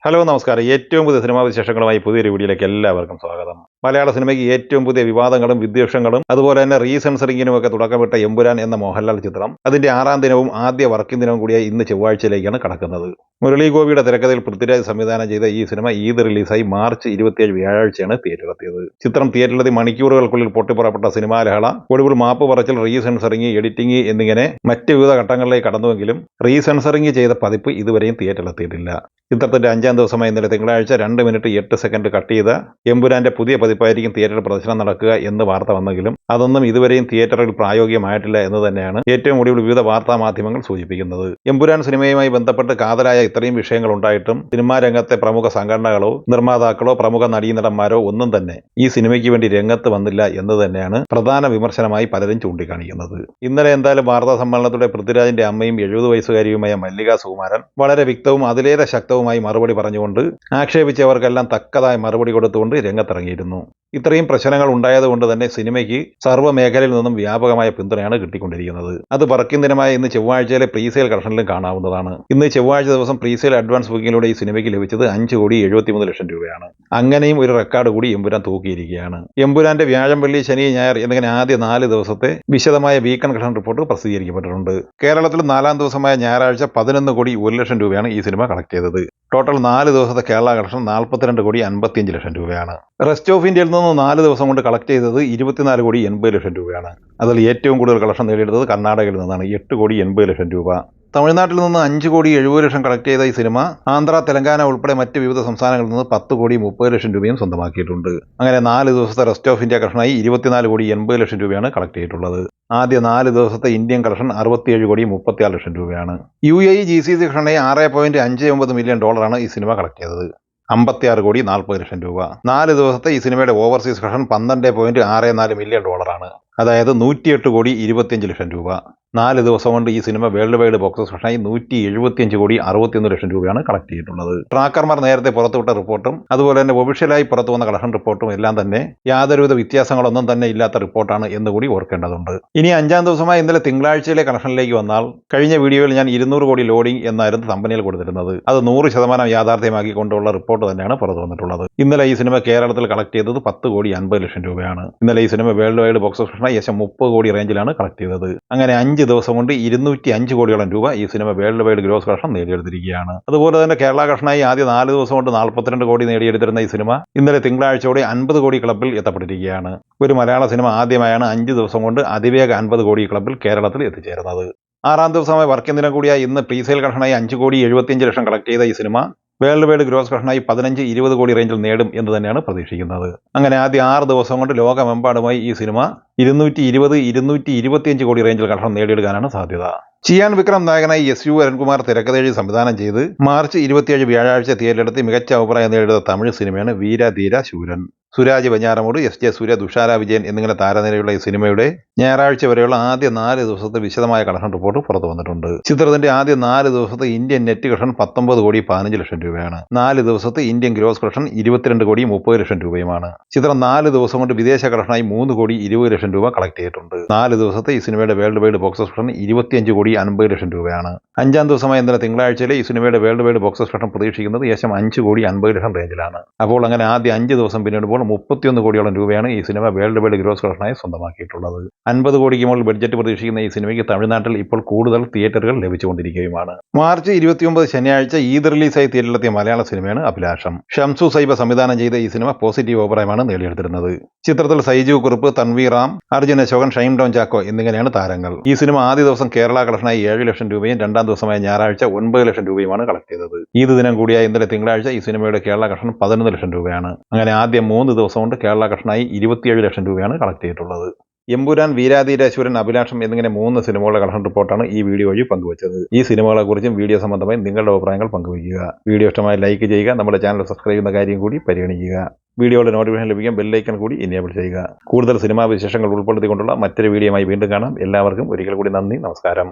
Hello നമസ്കാരം. ഏറ്റവും പുതിയ സിനിമാ വിശേഷങ്ങളുമായി പുതിയൊരു വീഡിയോയിലേക്ക് എല്ലാവർക്കും സ്വാഗതം. മലയാള സിനിമയ്ക്ക് ഏറ്റവും പുതിയ വിവാദങ്ങളും വിദ്വേഷങ്ങളും അതുപോലെ തന്നെ റീസെൻസറിങ്ങിനുമൊക്കെ തുടക്കമിട്ട എമ്പുരാൻ എന്ന മോഹൻലാൽ ചിത്രം അതിന്റെ 6ാം ദിനവും ആദ്യ വർക്കിംഗ് ദിനവും കൂടിയായി ഇന്ന് ചൊവ്വാഴ്ചയിലേക്കാണ് കടക്കുന്നത്. മുരളി ഗോപിയുടെ തിരക്കഥയിൽ പൃഥ്വിരാജ് സംവിധാനം ചെയ്ത ഈ സിനിമ ഈദ് റിലീസായി മാർച്ച് 27 വ്യാഴാഴ്ചയാണ് തിയേറ്ററിലെത്തിയത്. ചിത്രം തിയേറ്ററിലെത്തി മണിക്കൂറുകൾക്കുള്ളിൽ പൊട്ടിപ്പുറപ്പെട്ട സിനിമാ ലഹള ഒടുവിൽ മാപ്പ് പറച്ചിൽ, റീസെൻസറിങ്, എഡിറ്റിംഗ് എന്നിങ്ങനെ മറ്റ് വിവിധ ഘട്ടങ്ങളിലേക്ക് കടന്നുവെങ്കിലും റീസെൻസറിങ് ചെയ്ത പതിപ്പ് ഇതുവരെയും തിയേറ്ററിലെത്തിയിട്ടില്ല. ചിത്രത്തിന്റെ 5ാം ദിവസമായ ഇന്നലെ തിങ്കളാഴ്ച 2 മിനിറ്റ് 8 സെക്കൻഡ് കട്ട് ചെയ്ത എമ്പുരാന്റെ പുതിയ പതിപ്പായിരിക്കും തിയേറ്ററിൽ പ്രദർശനം നടക്കുക എന്ന് വാർത്ത വന്നെങ്കിലും അതൊന്നും ഇതുവരെയും തിയേറ്ററിൽ പ്രായോഗികമായിട്ടില്ല എന്ന് തന്നെയാണ് ഏറ്റവും ഒടുവിൽ വിവിധ വാർത്താ മാധ്യമങ്ങൾ സൂചിപ്പിക്കുന്നത്. എമ്പുരാൻ സിനിമയുമായി ബന്ധപ്പെട്ട് കാതലായ ഇത്രയും വിഷയങ്ങൾ ഉണ്ടായിട്ടും സിനിമാ രംഗത്തെ പ്രമുഖ സംഘടനകളോ നിർമ്മാതാക്കളോ പ്രമുഖ നടീനടന്മാരോ ഒന്നും തന്നെ ഈ സിനിമയ്ക്ക് വേണ്ടി രംഗത്ത് വന്നില്ല എന്ന് തന്നെയാണ് പ്രധാന വിമർശനമായി പലരും ചൂണ്ടിക്കാണിക്കുന്നത്. ഇന്നലെ എന്തായാലും വാർത്താ സമ്മേളനത്തിലൂടെ പൃഥ്വിരാജിന്റെ അമ്മയും 70 വയസ്സുകാരിയുമായ മല്ലിക സുകുമാരൻ വളരെ വ്യക്തവും അതിലേറെ ശക്തവുമായി മറുപടി പറഞ്ഞുകൊണ്ട് ആക്ഷേപിച്ചവർക്കെല്ലാം തക്കതായ മറുപടി കൊടുത്തുകൊണ്ട് രംഗത്തിറങ്ങിയിരുന്നു. ഇത്രയും പ്രശ്നങ്ങൾ ഉണ്ടായതുകൊണ്ട് തന്നെ സിനിമയ്ക്ക് സർവ്വമേഖലയിൽ നിന്നും വ്യാപകമായ പിന്തുണയാണ് കിട്ടിക്കൊണ്ടിരിക്കുന്നത്. അത് വർക്കിംഗ് ദിനമായ ഇന്ന് ചൊവ്വാഴ്ചയിലെ പ്രീസെയിൽ കളക്ഷനിലും കാണാവുന്നതാണ്. ഇന്ന് ചൊവ്വാഴ്ച ദിവസം പ്രീസെയിൽ അഡ്വാൻസ് ബുക്കിങ്ങിലൂടെ ഈ സിനിമയ്ക്ക് ലഭിച്ചത് 5,73,00,000 രൂപയാണ്. അങ്ങനെയും ഒരു റെക്കോർഡ് കൂടി എമ്പുരാൻ തൂക്കിയിരിക്കുകയാണ്. എമ്പുരാന്റെ വ്യാഴം, വെള്ളി, ശനി, ഞായർ എന്നിങ്ങനെ ആദ്യ 4 ദിവസത്തെ വിശദമായ വീക്കെൻഡ് കളക്ഷൻ റിപ്പോർട്ട് പ്രസിദ്ധീകരിക്കപ്പെട്ടിട്ടുണ്ട്. കേരളത്തിൽ 4ാം ദിവസമായ ഞായറാഴ്ച 11,01,00,000 രൂപയാണ് ഈ സിനിമ കളക്ട് ചെയ്തത്. ടോട്ടൽ 4 ദിവസത്തെ കേരള കളക്ഷൻ 42,55,00,000 രൂപയാണ്. റെസ്റ്റ് ഓഫ് ഇന്ത്യയിൽ നിന്ന് 4 ദിവസം കൊണ്ട് കളക്ട് ചെയ്തത് 24,80,00,000 രൂപയാണ്. അതിൽ ഏറ്റവും കൂടുതൽ കളക്ഷൻ നേടിയെടുത്തത് കർണാടകയിൽ നിന്നാണ് 8,80,00,000 രൂപ. തമിഴ്നാട്ടിൽ നിന്ന് 5,70,00,000 കളക്ട് ചെയ്ത ഈ സിനിമ ആന്ധ്ര, തെലങ്കാന ഉൾപ്പെടെ മറ്റ് വിവിധ സംസ്ഥാനങ്ങളിൽ നിന്ന് 10,30,00,000 രൂപയും സ്വന്തമാക്കിയിട്ടുണ്ട്. അങ്ങനെ 4 ദിവസത്തെ റെസ്റ്റ് ഓഫ് ഇന്ത്യ കളക്ഷനായി 24,80,00,000 രൂപയാണ് കളക്ട് ചെയ്തിട്ടുള്ളത്. ആദ്യ 4 ദിവസത്തെ ഇന്ത്യൻ കളക്ഷൻ 67,36,00,000 രൂപയാണ്. UAE GCC കളക്ഷനായി $6.59 മില്യൺ ഈ സിനിമ കളക്ട് ചെയ്തത്. 56,40,00,000 രൂപ. 4 ദിവസത്തെ ഈ സിനിമയുടെ ഓവർസീസ് കളക്ഷൻ $12.64 മില്യൺ ആണ്. അതായത് 108,25,00,000 രൂപ. 4 ദിവസം കൊണ്ട് ഈ സിനിമ വേൾഡ് വൈഡ് ബോക്സ് കളക്ഷനായി 175,61,00,000 രൂപയാണ് കളക്ട് ചെയ്തിട്ടുള്ളത്. ട്രാക്കർമാർ നേരത്തെ പുറത്തുവിട്ട റിപ്പോർട്ടും അതുപോലെ തന്നെ ഒഫീഷ്യലായി പുറത്തു വന്ന കളക്ഷൻ റിപ്പോർട്ടും എല്ലാം തന്നെ യാതൊരുവിധ വ്യത്യാസങ്ങളൊന്നും തന്നെ ഇല്ലാത്ത റിപ്പോർട്ടാണ് എന്നുകൂടി ഓർക്കേണ്ടതുണ്ട്. ഇനി 5ാം ദിവസമായ ഇന്നലെ തിങ്കളാഴ്ചയിലെ കളക്ഷനിലേക്ക് വന്നാൽ കഴിഞ്ഞ വീഡിയോയിൽ ഞാൻ 200 കോടി ലോഡിംഗ് എന്നായിരുന്നു തമ്പനിയിൽ കൊടുത്തിരുന്നത്. അത് 100% യാഥാർത്ഥ്യമാക്കിക്കൊണ്ടുള്ള റിപ്പോർട്ട് തന്നെയാണ് പുറത്തു വന്നിട്ടുള്ളത്. ഇന്നലെ ഈ സിനിമ കേരളത്തിൽ കളക്ട് ചെയ്തത് 10,50,00,000 രൂപയാണ്. ഇന്നലെ ഈ സിനിമ വേൾഡ് വൈഡ് ബോക്സ് കളക്ഷനായി ഏകദേശം 30 കോടി റേഞ്ചിലാണ് കളക്ട് ചെയ്തത്. അങ്ങനെ 5 ദിവസം കൊണ്ട് 205 കോടിയോളം രൂപ ഈ സിനിമ വേൾഡ് വൈഡ് ഗ്രോസ് കളക്ഷൻ നേടിയെടുത്തിരിക്കുകയാണ്. അതുപോലെ തന്നെ കേരള കളക്ഷനായി ആദ്യ 4 ദിവസം കൊണ്ട് 42 കോടി നേടിയെടുത്തിരുന്ന ഈ സിനിമ ഇന്നലെ തിങ്കളാഴ്ചയോടെ 50 കോടി ക്ലബ്ബിൽ എത്തപ്പെട്ടിരിക്കുകയാണ്. ഒരു മലയാള സിനിമ ആദ്യമായാണ് 5 ദിവസം കൊണ്ട് അതിവേഗ 50 കോടി ക്ലബ്ബിൽ കേരളത്തിൽ എത്തിച്ചേരുന്നത്. 6ാം ദിവസമായ വർക്കിംഗ് ദിനം കൂടിയായി ഇന്ന് പ്രീസെയിൽ കളക്ഷനായി 5,75,00,000 കളക്ട് ചെയ്ത ഈ സിനിമ വേൾഡ് വൈഡ് ഗ്രോസ് കളക്ഷനായി 15-20 കോടി റേഞ്ചിൽ നേടും എന്ന് തന്നെയാണ് പ്രതീക്ഷിക്കുന്നത്. അങ്ങനെ ആദ്യ 6 ദിവസം കൊണ്ട് ലോകമെമ്പാടുമായി ഈ സിനിമ 220-225 കോടി റേഞ്ചിൽ കളക്ഷൻ നേടിയെടുക്കാനാണ് സാധ്യത. ചിയാൻ വിക്രം നായകനായി SU അരുൺകുമാർ തിരക്കഥയെഴുതി സംവിധാനം ചെയ്ത് മാർച്ച് 27 വ്യാഴാഴ്ച തിയേറ്ററിലെത്തി മികച്ച അഭിപ്രായം നേടിയെടുത്ത തമിഴ് സിനിമയാണ് വീര ധീര ശൂരൻ. സുരാജ് വെഞ്ഞാറമൂട്, SJ സൂര്യ, തുഷാര വിജയൻ എന്നിങ്ങനെ താരനിരയുള്ള ഈ സിനിമയുടെ ഞായറാഴ്ച വരെയുള്ള ആദ്യ 4 ദിവസത്തെ വിശദമായ കളക്ഷൻ റിപ്പോർട്ട് പുറത്തു വന്നിട്ടുണ്ട്. ചിത്രത്തിന്റെ ആദ്യ 4 ദിവസത്തെ ഇന്ത്യൻ നെറ്റ് കളക്ഷൻ 19,15,00,000 രൂപയാണ്. 4 ദിവസത്തെ ഇന്ത്യൻ ഗ്രോസ് കളക്ഷൻ 22,30,00,000 രൂപയുമാണ്. ചിത്രം 4 ദിവസം കൊണ്ട് വിദേശ കളക്ഷനായി 3,20,00,000 രൂപ കളക്ട് ചെയ്തിട്ടുണ്ട്. 4 ദിവസത്തെ ഈ സിനിമയുടെ വേൾഡ് വൈഡ് ബോക്സ് കളക്ഷൻ 25,50,00,000 രൂപയാണ്. 5ാം ദിവസമായ ഇന്നലെ തിങ്കളാഴ്ചയിലെ ഈ സിനിമയുടെ വേൾഡ് വൈഡ് ബോക്സ് കളക്ഷൻ പ്രതീക്ഷിക്കുന്നത് ഏകദേശം 5,50,00,000 റേഞ്ചിലാണ്. അപ്പോൾ അങ്ങനെ ആദ്യ 5 ദിവസം പിന്നിടുമ്പോൾ 31 കോടിയോളം രൂപയാണ് ഈ സിനിമ വേൾഡ് വൈഡ് ഗ്രോസ് കളക്ഷനായി സ്വന്തമാക്കിയിട്ടുള്ളത്. 50 കോടിക്ക് മുകളിൽ ബഡ്ജറ്റ് പ്രതീക്ഷിക്കുന്ന ഈ സിനിമയ്ക്ക് തമിഴ്നാട്ടിൽ ഇപ്പോൾ കൂടുതൽ തിയേറ്ററുകൾ ലഭിച്ചുകൊണ്ടിരിക്കുകയുമാണ്. മാർച്ച് 29 ശനിയാഴ്ച ഈദ് റിലീസായി തിയേറ്ററിലെത്തിയ മലയാള സിനിമയാണ് അഭിലാഷം. ഷംസു സൈബ സംവിധാനം ചെയ്ത ഈ സിനിമ പോസിറ്റീവ് അഭിപ്രായമാണ് നേടിയെടുത്തിരുന്നത്. ചിത്രത്തിൽ സൈജു കുറുപ്പ്, തൻവീർ റാം, അർജുൻ അശോകൻ, ഷൈം ഡോൺ ചാക്കോ എന്നിങ്ങനെയാണ് താരങ്ങൾ. ഈ സിനിമ ആദ്യ ദിവസം കേരള കളക്ഷനായി 7,00,000 രൂപയും 2ാം ദിവസമായ ഞായറാഴ്ച 9,00,000 രൂപയുമാണ് കളക്ട് ചെയ്തത്. ഈദ് ദിനം കൂടിയായ ഇന്നലെ തിങ്കളാഴ്ച ഈ സിനിമയുടെ കേരള കളക്ഷൻ 11,00,000 രൂപയാണ്. അങ്ങനെ ആദ്യ 3 ദിവസം കൊണ്ട് കേരള കളക്ഷനായി 27,00,000 രൂപയാണ് കളക്ട് ചെയ്തിട്ടുള്ളത്. എമ്പുരാൻ, വീരാധീരേശ്വരൻ, അഭിലാഷം എന്നിങ്ങനെ 3 സിനിമകളുടെ കളക്ഷൻ റിപ്പോർട്ടാണ് ഈ വീഡിയോ വഴി പങ്കുവച്ചത്. ഈ സിനിമകളെക്കുറിച്ചും വീഡിയോ സംബന്ധമായി നിങ്ങളുടെ അഭിപ്രായങ്ങൾ പങ്കുവയ്ക്കുക. വീഡിയോ ഇഷ്ടമായി ലൈക്ക് ചെയ്യുക. നമ്മുടെ ചാനൽ സബ്സ്ക്രൈബ് ചെയ്യുന്ന കാര്യം കൂടി പരിഗണിക്കുക. വീഡിയോയുടെ നോട്ടിഫിക്കേഷൻ ലഭിക്കാൻ ബെല്ലൈക്കൺ കൂടി എനേബിൾ ചെയ്യുക. കൂടുതൽ സിനിമാ വിശേഷങ്ങൾ ഉൾപ്പെടുത്തിക്കൊണ്ടുള്ള മറ്റൊരു വീഡിയോയുമായി വീണ്ടും കാണാം. എല്ലാവർക്കും ഒരിക്കൽ കൂടി നന്ദി, നമസ്കാരം.